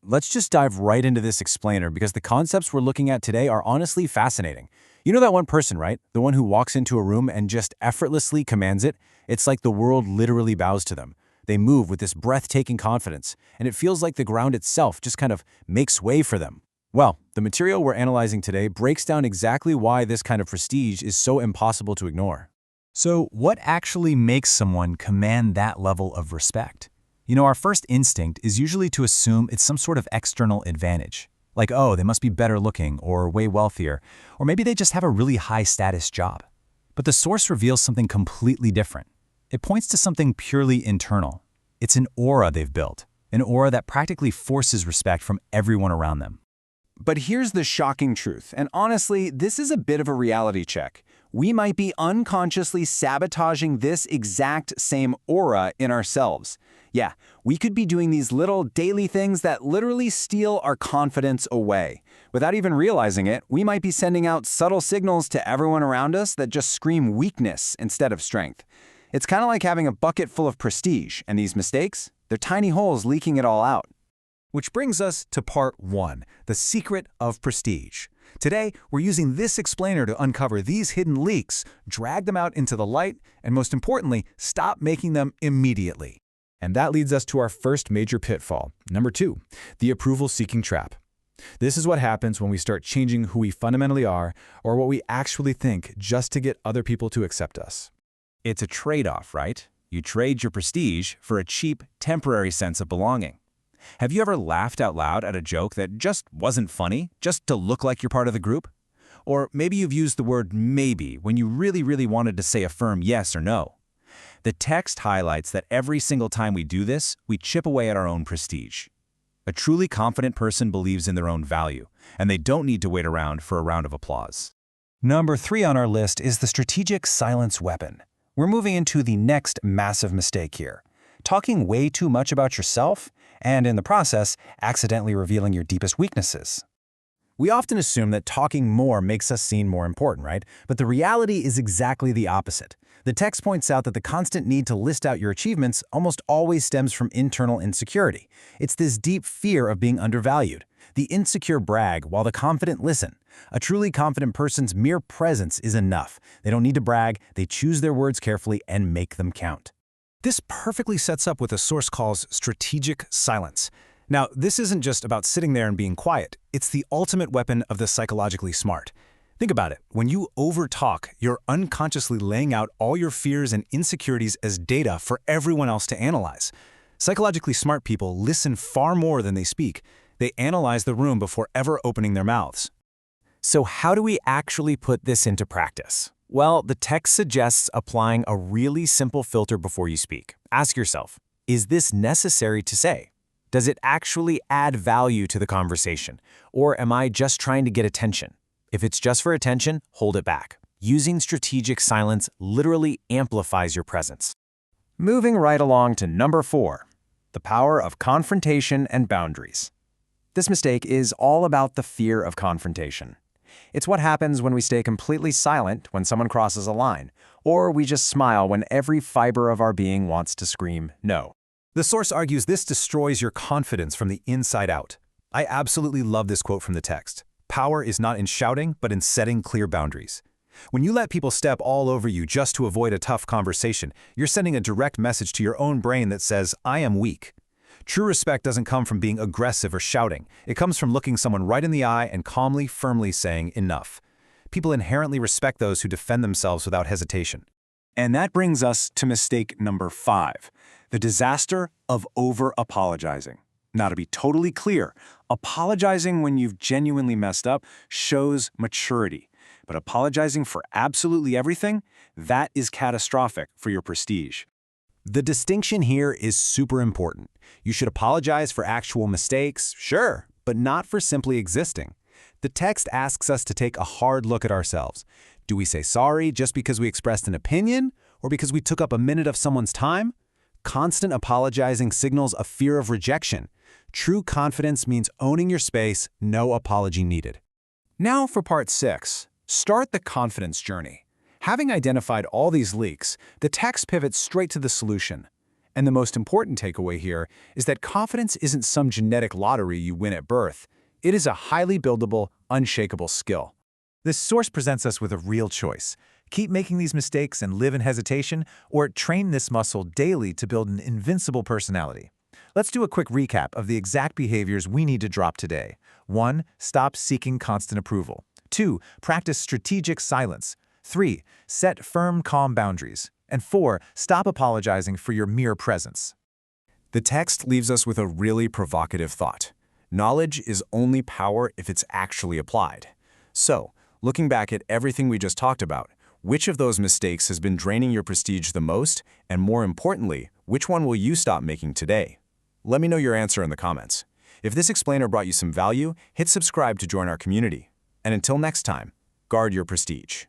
let's just dive right into this explainer because the concepts we're looking at today are honestly fascinating. You know that one person, right? The one who walks into a room and just effortlessly commands it? It's like the world literally bows to them. They move with this breathtaking confidence, and it feels like the ground itself just kind of makes way for them. Well, the material we're analyzing today breaks down exactly why this kind of prestige is so impossible to ignore. So, what actually makes someone command that level of respect? You know, our first instinct is usually to assume it's some sort of external advantage. Like, oh, they must be better looking or way wealthier, or maybe they just have a really high status job. But the source reveals something completely different. It points to something purely internal. It's an aura they've built, an aura that practically forces respect from everyone around them. But here's the shocking truth, and honestly, this is a bit of a reality check. We might be unconsciously sabotaging this exact same aura in ourselves. Yeah, we could be doing these little daily things that literally steal our confidence away. Without even realizing it, we might be sending out subtle signals to everyone around us that just scream weakness instead of strength. It's kind of like having a bucket full of prestige, and these mistakes, they're tiny holes leaking it all out. Which brings us to part 1, the secret of prestige. Today, we're using this explainer to uncover these hidden leaks, drag them out into the light, and most importantly, stop making them immediately. And that leads us to our first major pitfall, number 2, the approval-seeking trap. This is what happens when we start changing who we fundamentally are or what we actually think just to get other people to accept us. It's a trade-off, right? You trade your prestige for a cheap, temporary sense of belonging. Have you ever laughed out loud at a joke that just wasn't funny, just to look like you're part of the group? Or maybe you've used the word maybe when you really wanted to say a firm yes or no. The text highlights that every single time we do this, we chip away at our own prestige. A truly confident person believes in their own value, and they don't need to wait around for a round of applause. Number 3 on our list is the strategic silence weapon. We're moving into the next massive mistake here. Talking way too much about yourself, and in the process, accidentally revealing your deepest weaknesses. We often assume that talking more makes us seem more important, right? But the reality is exactly the opposite. The text points out that the constant need to list out your achievements almost always stems from internal insecurity. It's this deep fear of being undervalued. The insecure brag while the confident listen. A truly confident person's mere presence is enough. They don't need to brag, they choose their words carefully and make them count. This perfectly sets up what the source calls strategic silence. Now, this isn't just about sitting there and being quiet. It's the ultimate weapon of the psychologically smart. Think about it. When you overtalk, you're unconsciously laying out all your fears and insecurities as data for everyone else to analyze. Psychologically smart people listen far more than they speak. They analyze the room before ever opening their mouths. So how do we actually put this into practice? Well, the text suggests applying a really simple filter before you speak. Ask yourself, is this necessary to say? Does it actually add value to the conversation? Or am I just trying to get attention? If it's just for attention, hold it back. Using strategic silence literally amplifies your presence. Moving right along to number 4, the power of confrontation and boundaries. This mistake is all about the fear of confrontation. It's what happens when we stay completely silent when someone crosses a line, or we just smile when every fiber of our being wants to scream no. The source argues this destroys your confidence from the inside out. I absolutely love this quote from the text. Power is not in shouting, but in setting clear boundaries. When you let people step all over you just to avoid a tough conversation, you're sending a direct message to your own brain that says, I am weak. True respect doesn't come from being aggressive or shouting. It comes from looking someone right in the eye and calmly, firmly saying enough. People inherently respect those who defend themselves without hesitation. And that brings us to mistake number 5, the disaster of over-apologizing. Now, to be totally clear, apologizing when you've genuinely messed up shows maturity. But apologizing for absolutely everything, that is catastrophic for your prestige. The distinction here is super important. You should apologize for actual mistakes, sure, but not for simply existing. The text asks us to take a hard look at ourselves. Do we say sorry just because we expressed an opinion, or because we took up a minute of someone's time? Constant apologizing signals a fear of rejection. True confidence means owning your space, no apology needed. Now for part 6, start the confidence journey. Having identified all these leaks, the text pivots straight to the solution. And the most important takeaway here is that confidence isn't some genetic lottery you win at birth. It is a highly buildable, unshakable skill. This source presents us with a real choice. Keep making these mistakes and live in hesitation, or train this muscle daily to build an invincible personality. Let's do a quick recap of the exact behaviors we need to drop today. 1. Stop seeking constant approval. 2. Practice strategic silence. 3. Set firm, calm boundaries. And 4. Stop apologizing for your mere presence. The text leaves us with a really provocative thought. Knowledge is only power if it's actually applied. So, looking back at everything we just talked about, which of those mistakes has been draining your prestige the most? And more importantly, which one will you stop making today? Let me know your answer in the comments. If this explainer brought you some value, hit subscribe to join our community. And until next time, guard your prestige.